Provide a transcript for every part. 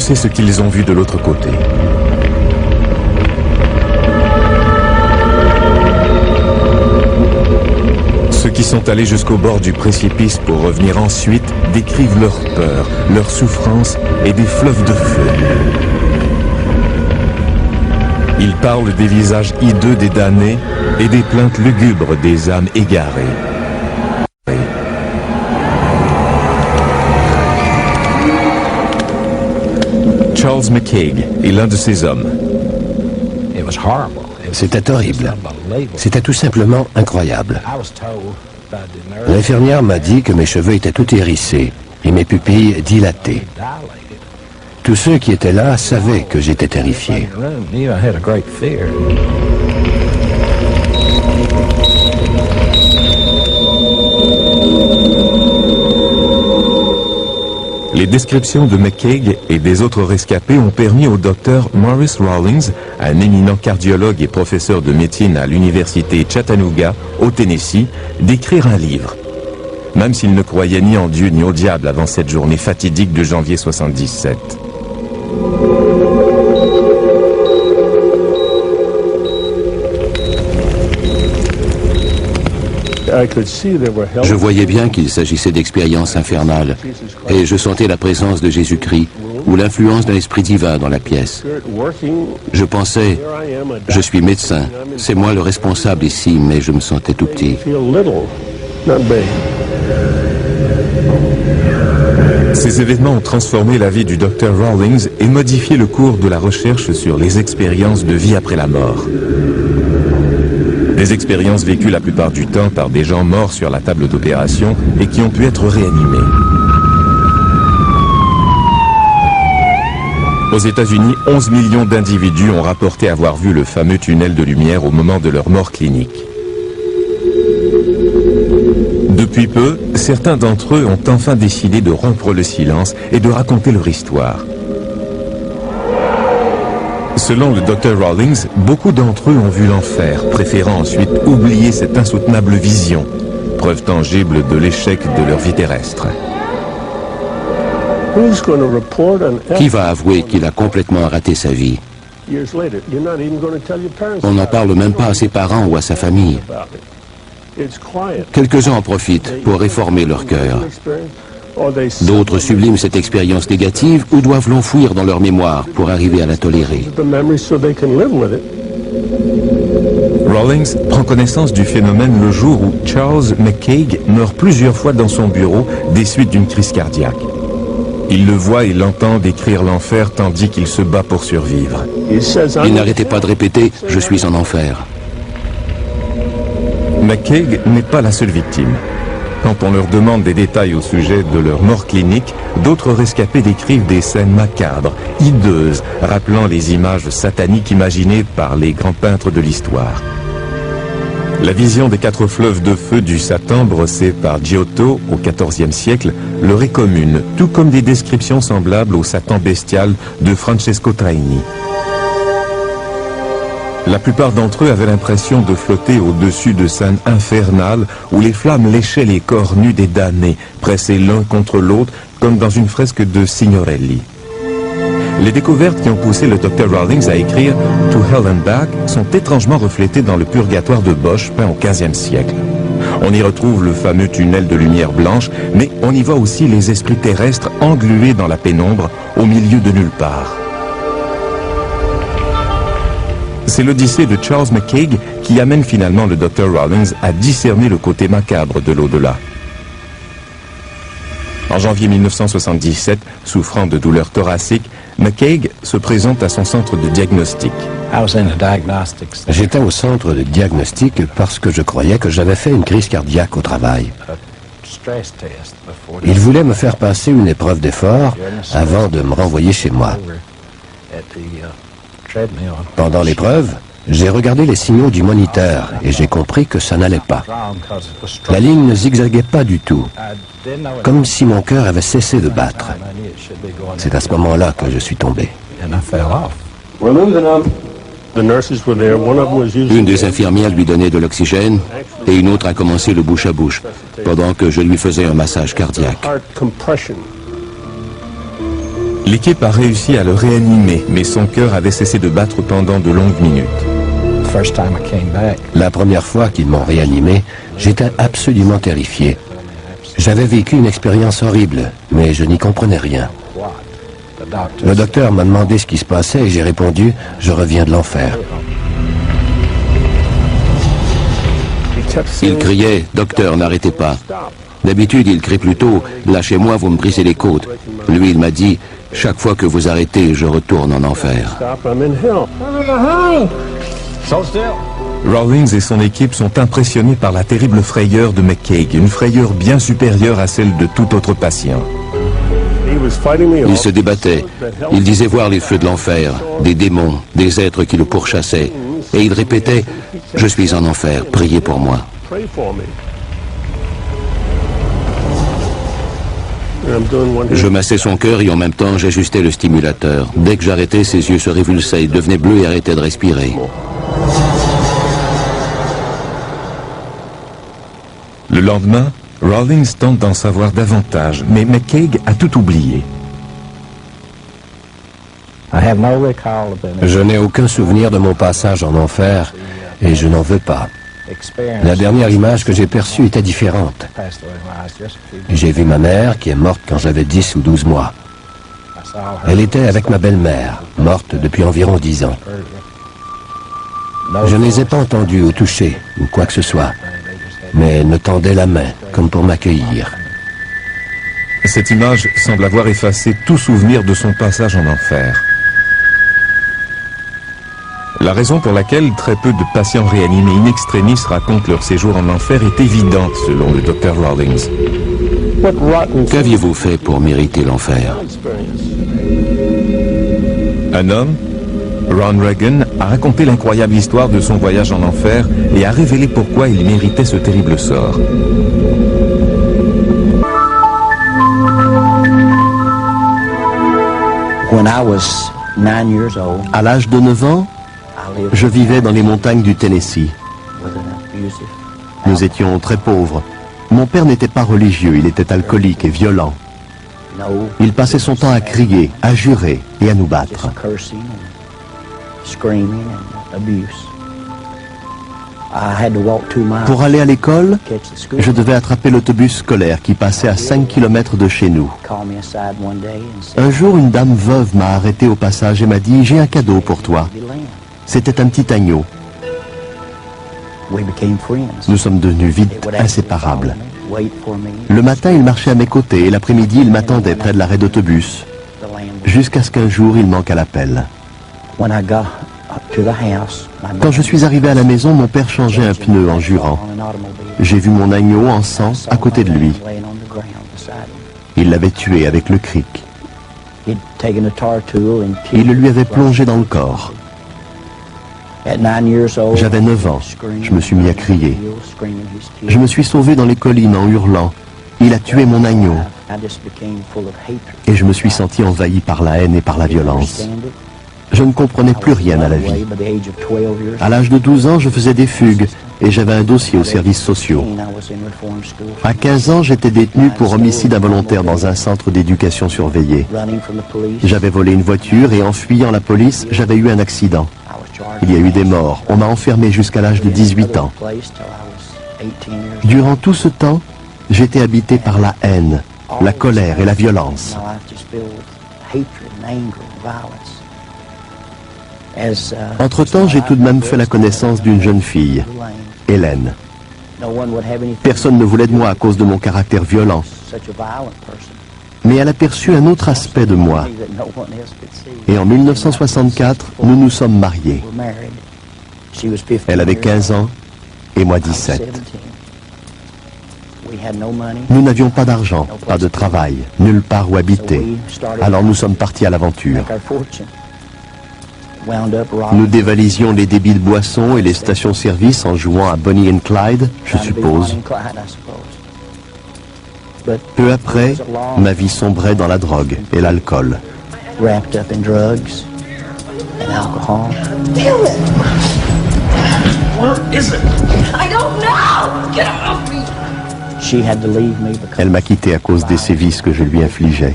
sait ce qu'ils ont vu de l'autre côté. Ceux qui sont allés jusqu'au bord du précipice pour revenir ensuite décrivent leur peur, leur souffrance et des fleuves de feu. Ils parlent des visages hideux des damnés et des plaintes lugubres des âmes égarées. Charles McCaig est l'un de ces hommes. C'était horrible. C'était tout simplement incroyable. L'infirmière m'a dit que mes cheveux étaient tout hérissés et mes pupilles dilatées. Tous ceux qui étaient là savaient que j'étais terrifié. Les descriptions de McCaig et des autres rescapés ont permis au docteur Morris Rawlings, un éminent cardiologue et professeur de médecine à l'université Chattanooga, au Tennessee, d'écrire un livre. Même s'il ne croyait ni en Dieu ni au diable avant cette journée fatidique de janvier 77. Je voyais bien qu'il s'agissait d'expériences infernales et je sentais la présence de Jésus-Christ ou l'influence d'un esprit divin dans la pièce. Je pensais, je suis médecin, c'est moi le responsable ici, mais je me sentais tout petit. Ces événements ont transformé la vie du Dr Rawlings et modifié le cours de la recherche sur les expériences de vie après la mort. Des expériences vécues la plupart du temps par des gens morts sur la table d'opération et qui ont pu être réanimés. Aux États-Unis, 11 millions d'individus ont rapporté avoir vu le fameux tunnel de lumière au moment de leur mort clinique. Depuis peu, certains d'entre eux ont enfin décidé de rompre le silence et de raconter leur histoire. Selon le Dr Rawlings, beaucoup d'entre eux ont vu l'enfer, préférant ensuite oublier cette insoutenable vision, preuve tangible de l'échec de leur vie terrestre. Qui va avouer qu'il a complètement raté sa vie? On n'en parle même pas à ses parents ou à sa famille. Quelques-uns en profitent pour réformer leur cœur. D'autres subliment cette expérience négative ou doivent l'enfouir dans leur mémoire pour arriver à la tolérer. Rawlings prend connaissance du phénomène le jour où Charles McCaig meurt plusieurs fois dans son bureau des suites d'une crise cardiaque. Il le voit et l'entend décrire l'enfer tandis qu'il se bat pour survivre. Il n'arrêtait pas de répéter « Je suis en enfer ». McCaig n'est pas la seule victime. Quand on leur demande des détails au sujet de leur mort clinique, d'autres rescapés décrivent des scènes macabres, hideuses, rappelant les images sataniques imaginées par les grands peintres de l'histoire. La vision des 4 fleuves de feu du Satan brossés par Giotto au XIVe siècle leur est commune, tout comme des descriptions semblables au Satan bestial de Francesco Traini. La plupart d'entre eux avaient l'impression de flotter au-dessus de scènes infernales où les flammes léchaient les corps nus des damnés, pressés l'un contre l'autre comme dans une fresque de Signorelli. Les découvertes qui ont poussé le Dr Rawlings à écrire « To Hell and Back » sont étrangement reflétées dans le Purgatoire de Bosch, peint au XVe siècle. On y retrouve le fameux tunnel de lumière blanche, mais on y voit aussi les esprits terrestres englués dans la pénombre, au milieu de nulle part. C'est l'odyssée de Charles McCaig qui amène finalement le Dr Rawlings à discerner le côté macabre de l'au-delà. En janvier 1977, souffrant de douleurs thoraciques, McCaig se présente à son centre de diagnostic. J'étais au centre de diagnostic parce que je croyais que j'avais fait une crise cardiaque au travail. Ils voulaient me faire passer une épreuve d'effort avant de me renvoyer chez moi. Pendant l'épreuve, j'ai regardé les signaux du moniteur et j'ai compris que ça n'allait pas. La ligne ne zigzaguait pas du tout, comme si mon cœur avait cessé de battre. C'est à ce moment-là que je suis tombé. Une des infirmières lui donnait de l'oxygène et une autre a commencé le bouche à bouche pendant que je lui faisais un massage cardiaque. L'équipe a réussi à le réanimer, mais son cœur avait cessé de battre pendant de longues minutes. La première fois qu'ils m'ont réanimé, j'étais absolument terrifié. J'avais vécu une expérience horrible, mais je n'y comprenais rien. Le docteur m'a demandé ce qui se passait et j'ai répondu « Je reviens de l'enfer ». Il criait « Docteur, n'arrêtez pas ». D'habitude, il crie plutôt « Lâchez-moi, vous me brisez les côtes ». Lui, il m'a dit « Chaque fois que vous arrêtez, je retourne en enfer ». Rawlings et son équipe sont impressionnés par la terrible frayeur de McCaig, une frayeur bien supérieure à celle de tout autre patient. Il se débattait. Il disait voir les feux de l'enfer, des démons, des êtres qui le pourchassaient. Et il répétait « Je suis en enfer, priez pour moi ». Je massais son cœur et en même temps j'ajustais le stimulateur. Dès que j'arrêtais, ses yeux se révulsaient, il devenait bleu et arrêtait de respirer. Le lendemain, Rawlings tente d'en savoir davantage, mais McCaig a tout oublié. Je n'ai aucun souvenir de mon passage en enfer et je n'en veux pas. La dernière image que j'ai perçue était différente. J'ai vu ma mère qui est morte quand j'avais 10 ou 12 mois. Elle était avec ma belle-mère, morte depuis environ 10 ans. Je ne les ai pas entendus ou touchés, ou quoi que ce soit. Mais elle me tendait la main, comme pour m'accueillir. Cette image semble avoir effacé tout souvenir de son passage en enfer. La raison pour laquelle très peu de patients réanimés in extremis racontent leur séjour en enfer est évidente, selon le Dr Rawlings. Qu'aviez-vous fait pour mériter l'enfer? Un homme, Ron Reagan, a raconté l'incroyable histoire de son voyage en enfer et a révélé pourquoi il méritait ce terrible sort. À l'âge de 9 ans, je vivais dans les montagnes du Tennessee. Nous étions très pauvres. Mon père n'était pas religieux, il était alcoolique et violent. Il passait son temps à crier, à jurer et à nous battre. Pour aller à l'école, je devais attraper l'autobus scolaire qui passait à 5 km de chez nous. Un jour, une dame veuve m'a arrêté au passage et m'a dit « J'ai un cadeau pour toi ». C'était un petit agneau. Nous sommes devenus vite inséparables. Le matin, il marchait à mes côtés et l'après-midi, il m'attendait près de l'arrêt d'autobus. Jusqu'à ce qu'un jour, il manque à l'appel. Quand je suis arrivé à la maison, mon père changeait un pneu en jurant. J'ai vu mon agneau en sang à côté de lui. Il l'avait tué avec le cric. Il le lui avait plongé dans le corps. J'avais 9 ans. Je me suis mis à crier. Je me suis sauvé dans les collines en hurlant. Il a tué mon agneau. Et je me suis senti envahi par la haine et par la violence. Je ne comprenais plus rien à la vie. À l'âge de 12 ans, je faisais des fugues et j'avais un dossier aux services sociaux. À 15 ans, j'étais détenu pour homicide involontaire dans un centre d'éducation surveillée. J'avais volé une voiture et en fuyant la police, j'avais eu un accident. Il y a eu des morts. On m'a enfermé jusqu'à l'âge de 18 ans. Durant tout ce temps, j'étais habité par la haine, la colère et la violence. Entre-temps, j'ai tout de même fait la connaissance d'une jeune fille, Hélène. Personne ne voulait de moi à cause de mon caractère violent. Mais elle a perçu un autre aspect de moi. Et en 1964, nous nous sommes mariés. Elle avait 15 ans et moi 17. Nous n'avions pas d'argent, pas de travail, nulle part où habiter. Alors nous sommes partis à l'aventure. Nous dévalisions les débits de boissons et les stations-service en jouant à Bonnie and Clyde, je suppose. Peu après, ma vie sombrait dans la drogue et l'alcool. Elle m'a quitté à cause des sévices que je lui infligeais.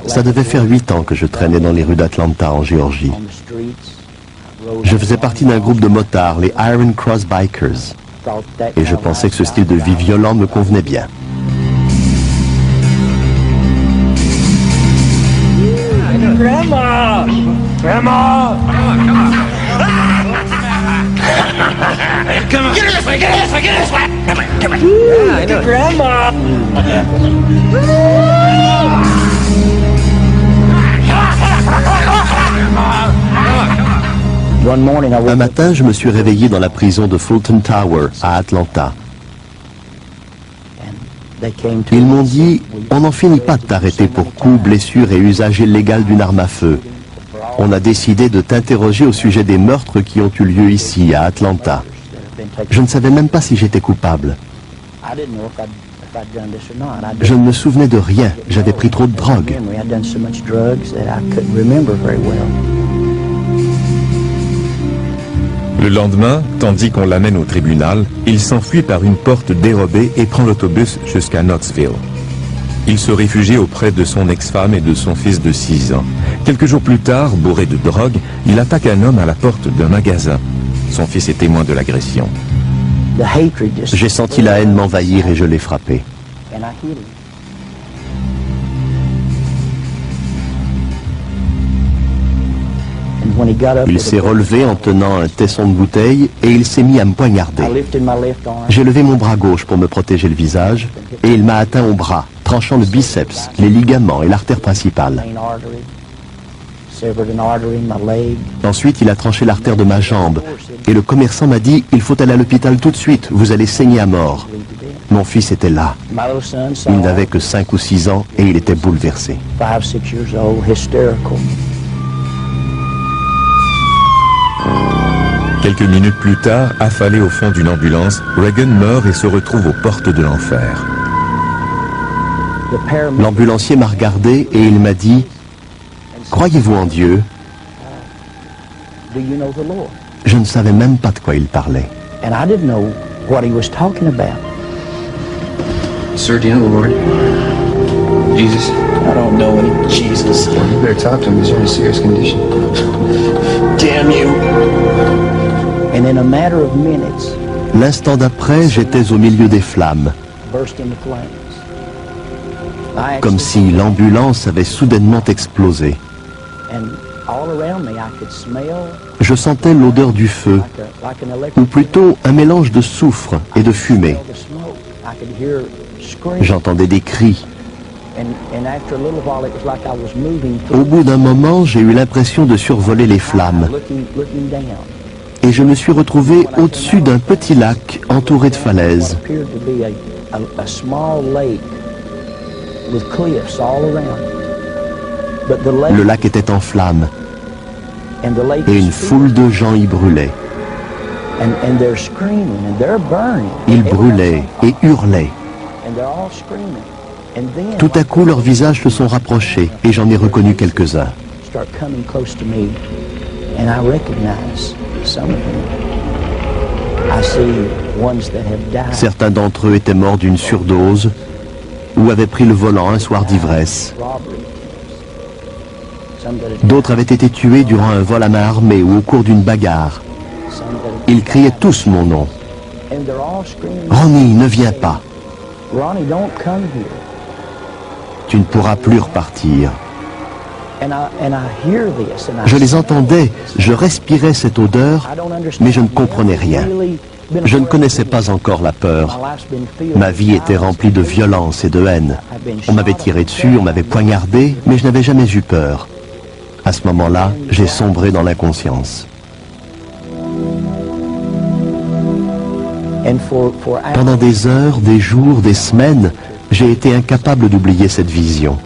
Ça devait faire 8 ans que je traînais dans les rues d'Atlanta, en Géorgie. Je faisais partie d'un groupe de motards, les Iron Cross Bikers. Et je pensais que ce style de vie violent me convenait bien. Grandma! Grandma! Come on! Come on! Get this way! Get this way! Get this way! Come on! Come on! Yeah, I know. Grandma! Un matin, je me suis réveillé dans la prison de Fulton Tower, à Atlanta. Ils m'ont dit, on n'en finit pas de t'arrêter pour coups, blessures et usage illégal d'une arme à feu. On a décidé de t'interroger au sujet des meurtres qui ont eu lieu ici, à Atlanta. Je ne savais même pas si j'étais coupable. Je ne me souvenais de rien, j'avais pris trop de drogue. Le lendemain, tandis qu'on l'amène au tribunal, il s'enfuit par une porte dérobée et prend l'autobus jusqu'à Knoxville. Il se réfugie auprès de son ex-femme et de son fils de 6 ans. Quelques jours plus tard, bourré de drogue, il attaque un homme à la porte d'un magasin. Son fils est témoin de l'agression. J'ai senti la haine m'envahir et je l'ai frappé. Il s'est relevé en tenant un tesson de bouteille et il s'est mis à me poignarder. J'ai levé mon bras gauche pour me protéger le visage et il m'a atteint au bras, tranchant le biceps, les ligaments et l'artère principale. Ensuite, il a tranché l'artère de ma jambe et le commerçant m'a dit « Il faut aller à l'hôpital tout de suite, vous allez saigner à mort ». Mon fils était là. Il n'avait que 5 ou 6 ans et il était bouleversé. Quelques minutes plus tard, affalé au fond d'une ambulance, Reagan meurt et se retrouve aux portes de l'enfer. L'ambulancier m'a regardé et il m'a dit « Croyez-vous en Dieu ?» Je ne savais même pas de quoi il parlait. Sir, do you know the Lord? Jesus? I don't know any Jesus. Well, you better talk to him. He's in a serious condition. Damn you. And in a matter of minutes, l'instant d'après, j'étais au milieu des flammes, comme si l'ambulance avait soudainement explosé. Je sentais l'odeur du feu, ou plutôt un mélange de soufre et de fumée. J'entendais des cris. Au bout d'un moment, j'ai eu l'impression de survoler les flammes. Et je me suis retrouvé au-dessus d'un petit lac entouré de falaises. Le lac était en flammes et une foule de gens y brûlaient. Ils brûlaient et hurlaient. Tout à coup, leurs visages se sont rapprochés et j'en ai reconnu quelques-uns. Certains d'entre eux étaient morts d'une surdose ou avaient pris le volant un soir d'ivresse. D'autres avaient été tués durant un vol à main armée ou au cours d'une bagarre. Ils criaient tous mon nom. Ronnie, ne viens pas. Tu ne pourras plus repartir. Je les entendais, je respirais cette odeur, mais je ne comprenais rien. Je ne connaissais pas encore la peur. Ma vie était remplie de violence et de haine. On m'avait tiré dessus, on m'avait poignardé, mais je n'avais jamais eu peur. À ce moment-là, j'ai sombré dans l'inconscience. Pendant des heures, des jours, des semaines, j'ai été incapable d'oublier cette vision.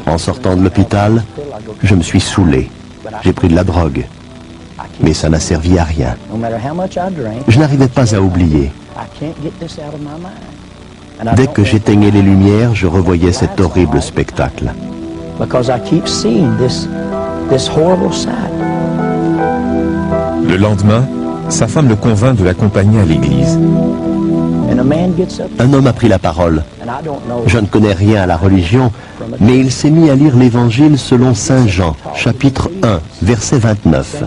En sortant de l'hôpital, je me suis saoulé. J'ai pris de la drogue. Mais ça n'a servi à rien. Je n'arrivais pas à oublier. Dès que j'éteignais les lumières, je revoyais cet horrible spectacle. Le lendemain, sa femme le convainc de l'accompagner à l'église. Un homme a pris la parole. Je ne connais rien à la religion, Mais il s'est mis à lire l'Évangile selon Saint Jean, chapitre 1, verset 29.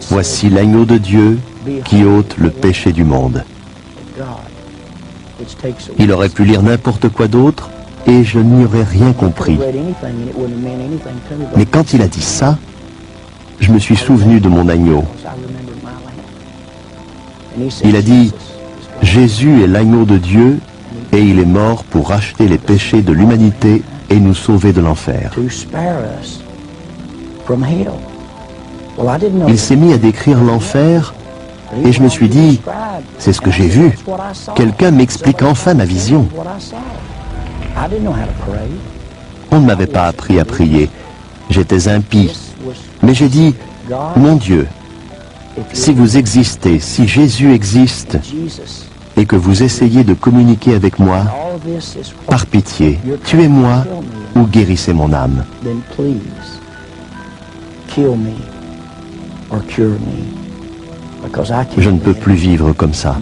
Voici l'agneau de Dieu qui ôte le péché du monde. Il aurait pu lire n'importe quoi d'autre et je n'y aurais rien compris. Mais quand il a dit ça, je me suis souvenu de mon agneau. Il a dit, Jésus est l'agneau de Dieu et il est mort pour racheter les péchés de l'humanité et nous sauver de l'enfer. Il s'est mis à décrire l'enfer et je me suis dit, c'est ce que j'ai vu. Quelqu'un m'explique enfin ma vision. On ne m'avait pas appris à prier. J'étais impie. Mais j'ai dit, mon Dieu, si vous existez, si Jésus existe, et que vous essayez de communiquer avec moi, par pitié, tuez-moi ou guérissez mon âme. Je ne peux plus vivre comme ça.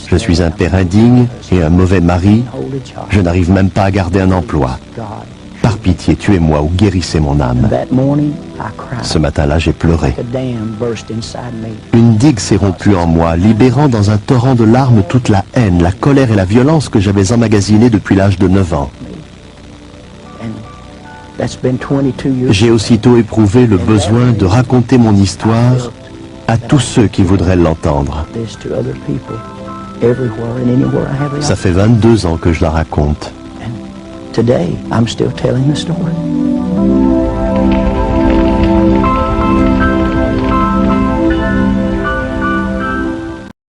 Je suis un père indigne et un mauvais mari. Je n'arrive même pas à garder un emploi. Par pitié, tuez-moi ou guérissez mon âme. Ce matin-là, j'ai pleuré. Une digue s'est rompue en moi, libérant dans un torrent de larmes toute la haine, la colère et la violence que j'avais emmagasinée depuis l'âge de 9 ans. J'ai aussitôt éprouvé le besoin de raconter mon histoire à tous ceux qui voudraient l'entendre. Ça fait 22 ans que je la raconte. Today, I'm still telling the story.